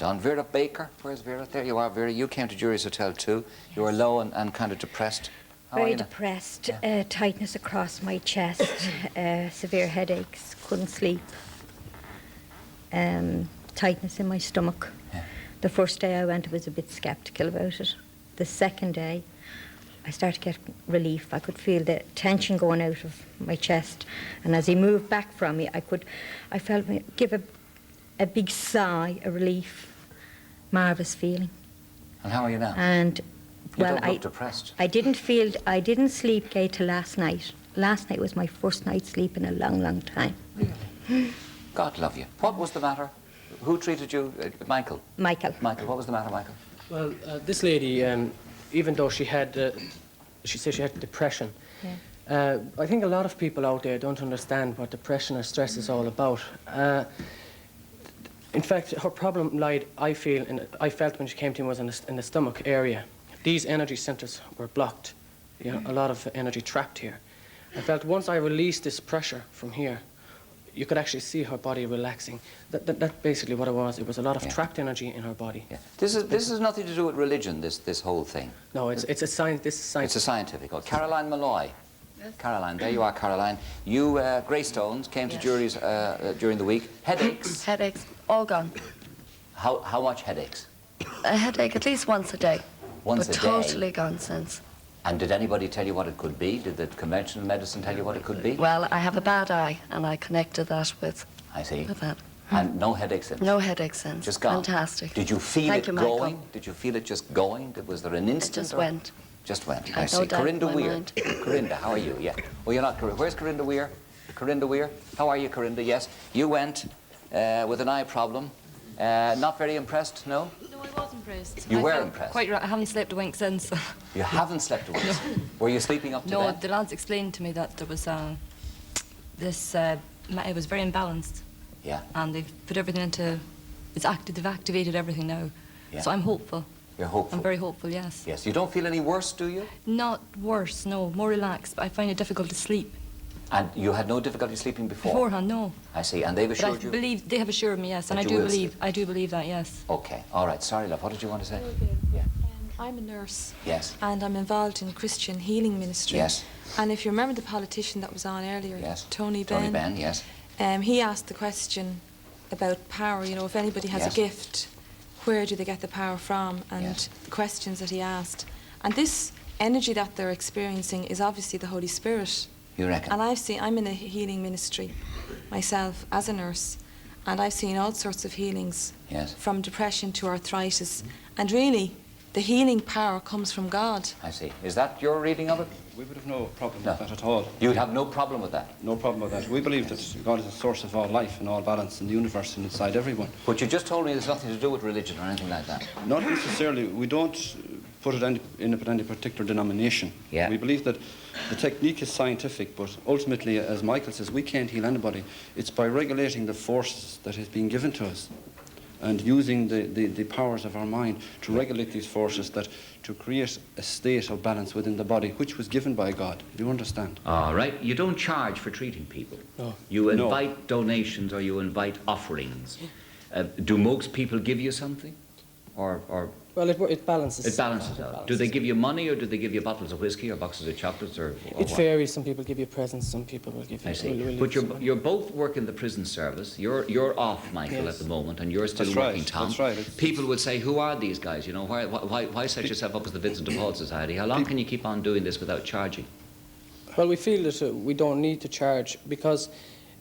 done. Vera Baker, where's Vera? There you are, Vera. You came to Jury's Hotel too. You were low and kind of depressed. How are Very you now? depressed, tightness across my chest, severe headaches, couldn't sleep, tightness in my stomach. Yeah. The first day I went, I was a bit sceptical about it. The second day, I started to get relief. I could feel the tension going out of my chest. And as he moved back from me, I felt me give a big sigh, a relief, marvellous feeling. And how are you now? And You well, don't look depressed. I didn't sleep gay till last night. Last night was my first night sleep in a long, long time. Really? God love you. What was the matter? Who treated you? Michael? Michael. Michael, what was the matter, Michael? Well, this lady, even though she said she had depression, Yeah. I think a lot of people out there don't understand what depression or stress is all about. In fact, her problem lied, I felt when she came to me, was in the stomach area. These energy centers were blocked. You know, a lot of energy trapped here. I felt once I released this pressure from here, you could actually see her body relaxing. That's basically what it was. It was a lot of trapped energy in her body. Yeah. This is nothing to do with religion, this whole thing. No, it's a science. This is science. It's a scientific. Oh, Caroline Malloy. Yes. Caroline, there you are, Caroline. You, Greystones, came to Jury's during the week. Headaches? Headaches, all gone. How much headaches? A headache at least once a day. Once a day? But totally gone since. And did anybody tell you what it could be? Did the conventional medicine tell you what it could be? Well, I have a bad eye, and I connected that with I see. that. And no headaches since? No headaches since. Just gone? Fantastic. Did you feel Thank it you, Michael. going? Did you feel it just going? Was there an instant? It just or? went. Just went. I I see. no doubt in Corinda my Weir. mind. Corinda, how are you? Yeah. Well, you're not Corinda. Where's Corinda Weir? Corinda Weir. How are you, Corinda? Yes. You went with an eye problem. Not very impressed, no? No, I was impressed. You I were felt impressed? Quite right. I haven't slept a wink since. You haven't slept a wink? Were you sleeping up to No, that? the lads explained to me that there was this, it was very imbalanced. Yeah. And they've put everything into, they've activated everything now. Yeah. So I'm hopeful. You're hopeful? I'm very hopeful, yes. Yes. You don't feel any worse, do you? Not worse, no, more relaxed, but I find it difficult to sleep. And you had no difficulty sleeping before? Beforehand, no. I see. And they've But assured I you? believe, they have assured me, yes, and That I you do will believe, sleep. I do believe that, yes. Okay. All right. Sorry, love. What did you want to say? Yeah. I'm a nurse. Yes. And I'm involved in Christian healing ministry. Yes. And if you remember the politician that was on earlier, Yes. Tony Byrne. Tony Benn, yes. He asked the question about power. You know, if anybody has Yes. a gift, where do they get the power from? And Yes. the questions that he asked. And this energy that they're experiencing is obviously the Holy Spirit. You reckon? And I'm in a healing ministry myself as a nurse, and I've seen all sorts of healings. Yes. From depression to arthritis. And really, the healing power comes from God. I see. Is that your reading of it? We would have no problem No. with that at all. You'd have no problem with that? No problem with that. We believe that God is the source of all life and all balance in the universe and inside everyone. But you just told me there's nothing to do with religion or anything like that. Not necessarily. We don't put it in any particular denomination. Yeah. We believe that the technique is scientific, but ultimately, as Michael says, we can't heal anybody. It's by regulating the force that has been given to us and using the powers of our mind to regulate these forces, that to create a state of balance within the body, which was given by God. Do you understand? All right. You don't charge for treating people. No. You No. invite donations or you invite offerings. Do most people give you something? Or Well, it balances. it balances It out? Do they give you money or do they give you bottles of whiskey or boxes of chocolates or It what? varies. Some people give you presents. Some people will give you. I see. will But leave some- you're both working the prison service. You're off, Michael, Yes. at the moment, and you're still That's working, right, Tom. that's right. It's- People would say, "Who are these guys? You know, why set yourself up as the Vincent de Paul Society? How long can you keep on doing this without charging?" Well, we feel that we don't need to charge, because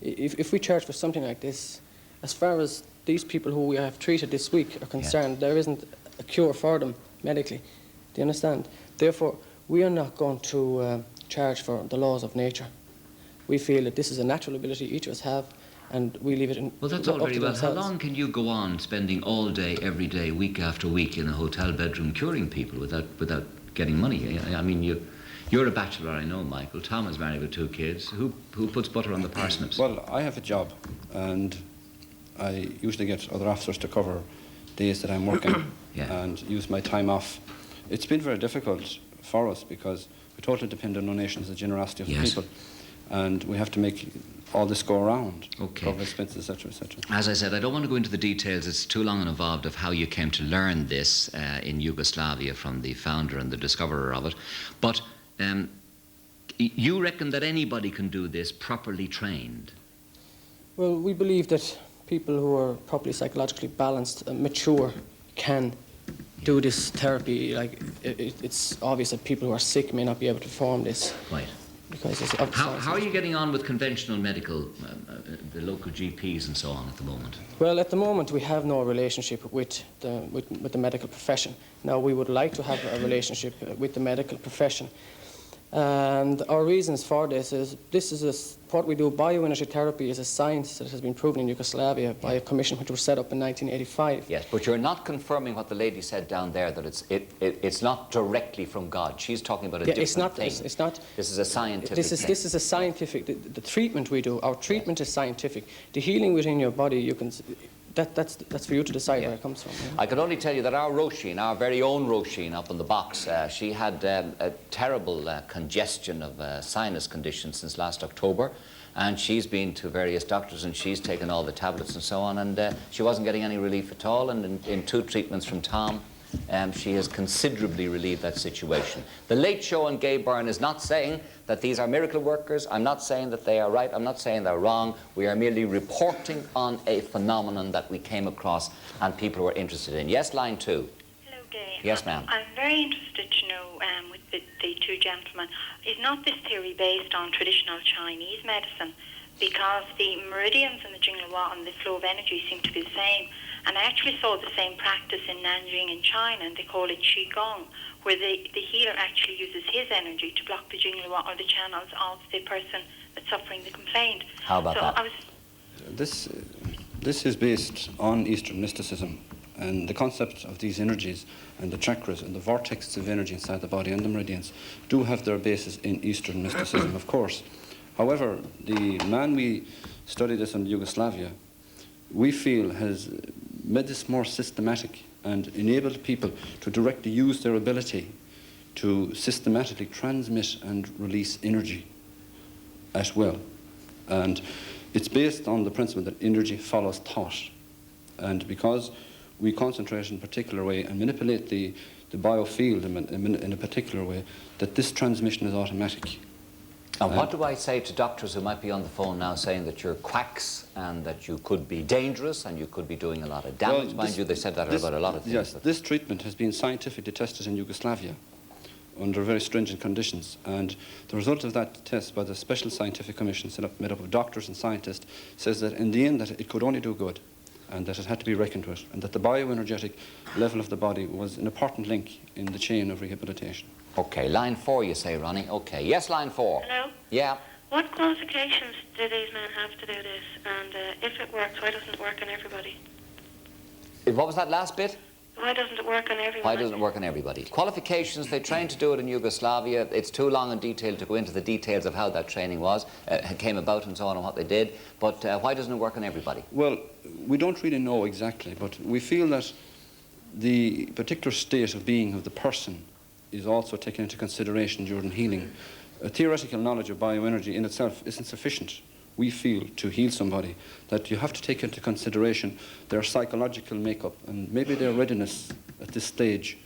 if we charge for something like this, as far as these people who we have treated this week are concerned, there isn't a cure for them medically. Do you understand? Therefore, we are not going to charge for the laws of nature. We feel that this is a natural ability each of us have, and we leave it in. Well, that's all up very to well. How themselves. long can you go on spending all day, every day, week after week in a hotel bedroom curing people without getting money? I mean, you're a bachelor, I know, Michael. Tom is married with 2 kids. Who puts butter on the parsnips? Well, I have a job, and I usually get other officers to cover days that I'm working Yeah. and use my time off. It's been very difficult for us because we totally depend on donations, the generosity of the Yes. people, and we have to make all this go around. Okay. Cover expenses, etc., etc. As I said, I don't want to go into the details. It's too long and involved of how you came to learn this in Yugoslavia from the founder and the discoverer of it. But you reckon that anybody can do this properly trained? Well, we believe that people who are properly psychologically balanced and mature can do this therapy. Like, it's obvious that people who are sick may not be able to perform this. Right. Because it's of the science. How are you getting on with conventional medical, the local GPs and so on at the moment? Well, at the moment we have no relationship with the medical profession. Now, we would like to have a relationship with the medical profession. And our reasons for this is what we do. Bioenergy therapy is a science that has been proven in Yugoslavia by a commission which was set up in 1985. Yes, but you're not confirming what the lady said down there, that it's not directly from God. She's talking about a different thing. It's not. This is a scientific thing. This is a scientific. The treatment we do, our treatment is scientific. The healing within your body, you can. That's for you to decide where it comes from. Yeah? I can only tell you that our Roisin, our very own Roisin up in the box, she had a terrible congestion of sinus condition since last October, and she's been to various doctors and she's taken all the tablets and so on, and she wasn't getting any relief at all, and in 2 treatments from Tom, she has considerably relieved that situation. The Late Show on Gay Byrne is not saying that these are miracle workers. I'm not saying that they are right. I'm not saying they're wrong. We are merely reporting on a phenomenon that we came across and people were interested in. Yes, line 2. Hello, Gay. Yes, ma'am. I'm very interested to know, with the 2 gentlemen, is not this theory based on traditional Chinese medicine? Because the meridians and the Jinglehua and the flow of energy seem to be the same. And I actually saw the same practice in Nanjing in China, and they call it Qigong, where the healer actually uses his energy to block the Jinglehua or the channels of the person that's suffering the complaint. How about that? This is based on Eastern mysticism, and the concept of these energies and the chakras and the vortexes of energy inside the body and the meridians do have their basis in Eastern mysticism, of course. However, the man we studied this in Yugoslavia, we feel has made this more systematic and enabled people to directly use their ability to systematically transmit and release energy at will. And it's based on the principle that energy follows thought. And because we concentrate in a particular way and manipulate the biofield in a particular way, that this transmission is automatic. And what do I say to doctors who might be on the phone now saying that you're quacks and that you could be dangerous and you could be doing a lot of damage? Mind you, they said that about a lot of things. Yes, this treatment has been scientifically tested in Yugoslavia under very stringent conditions, and the result of that test by the Special Scientific Commission made up of doctors and scientists says that in the end that it could only do good, and that it had to be reckoned with, and that the bioenergetic level of the body was an important link in the chain of rehabilitation. Okay, line 4 you say, Ronnie. Okay, yes, line 4. Hello? Yeah. What qualifications do these men have to do this? And if it works, why doesn't it work on everybody? What was that last bit? Why doesn't it work on everybody? Why doesn't it work on everybody? Qualifications, they trained to do it in Yugoslavia. It's too long and detailed to go into the details of how that training was, came about and so on and what they did. But why doesn't it work on everybody? Well, we don't really know exactly, but we feel that the particular state of being of the person is also taken into consideration during healing. A theoretical knowledge of bioenergy in itself isn't sufficient, we feel, to heal somebody, that you have to take into consideration their psychological makeup and maybe their readiness at this stage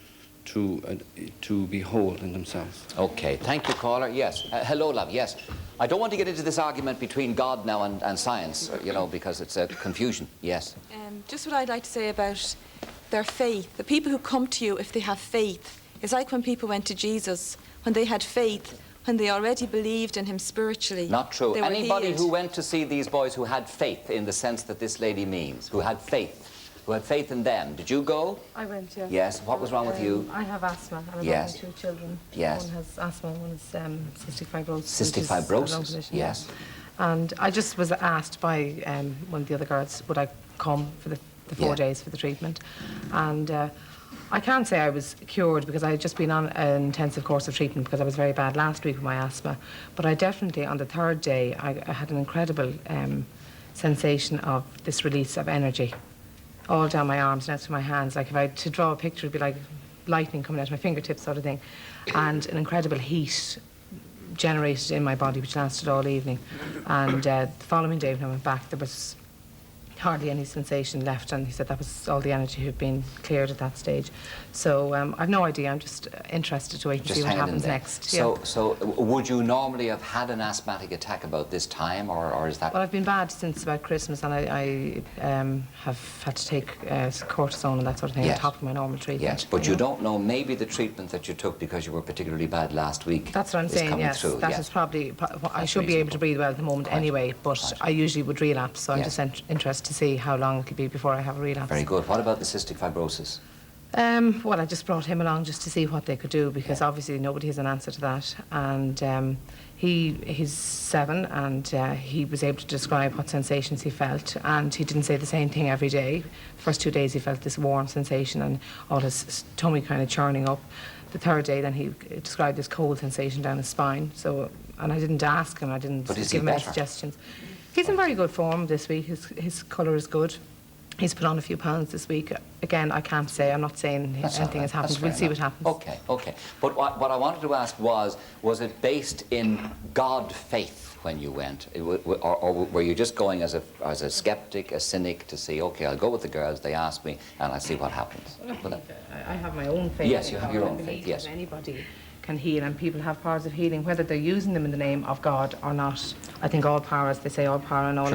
to be whole in themselves. Okay, thank you, caller. Yes. Hello, love. Yes. I don't want to get into this argument between God now and science, you know, because it's a confusion. Yes. Just what I'd like to say about their faith. The people who come to you, if they have faith, it's like when people went to Jesus, when they had faith, when they already believed in him spiritually. Not true. Anybody healed. who went to see these boys who had faith in the sense that this lady means, who had faith in them. Did you go? I went, yes. Yes. What was wrong with you? I have asthma, and I've Yes. got 2 children. Yes. One has asthma, one has cystic fibrosis. Cystic which is a lung fibrosis, condition, yes. And I just was asked by one of the other girls, would I come for the 4 days for the treatment? And I can't say I was cured because I had just been on an intensive course of treatment because I was very bad last week with my asthma. But I definitely, on the 3rd day, I had an incredible sensation of this release of energy all down my arms and out through my hands. Like if I had to draw a picture, it'd be like lightning coming out of my fingertips sort of thing. And an incredible heat generated in my body, which lasted all evening. And the following day when I went back, there was hardly any sensation left, and he said that was all the energy had been cleared at that stage. So I've no idea. I'm just interested to wait and Just see what hanging in happens there. next. So would you normally have had an asthmatic attack about this time, or is that? Well, I've been bad since about Christmas, and I have had to take cortisone and that sort of thing on top of my normal treatment. Yes, but you don't know, maybe the treatment that you took because you were particularly bad last week. That's what I'm is saying, coming yes. through, That yes. is probably, I That's should be able to reasonable. breathe well at the moment anyway, but I usually would relapse, so I'm Yes. just interested to see how long it'll be before I have a relapse. Very good. What about the cystic fibrosis? Well, I just brought him along just to see what they could do, because obviously nobody has an answer to that. And he's 7, and he was able to describe what sensations he felt, and he didn't say the same thing every day. The first 2 days he felt this warm sensation and all his tummy kind of churning up. The 3rd day then he described this cold sensation down his spine. So, and I didn't ask him, I didn't But is give he him any better? suggestions. He's in very good form this week. His colour is good. He's put on a few pounds this week. Again, I can't say. I'm not saying That's anything all right. has happened. That's We'll fair see what enough. happens. Okay, okay. But what I wanted to ask was it based in God faith when you went? Or were you just going as a skeptic, a cynic, to say, okay, I'll go with the girls, they ask me, and I'll see what happens? I have my own faith. Yes, you have your own I believe faith, yes. that anybody can heal, and people have powers of healing, whether they're using them in the name of God or not. I think all powers, they say all power and all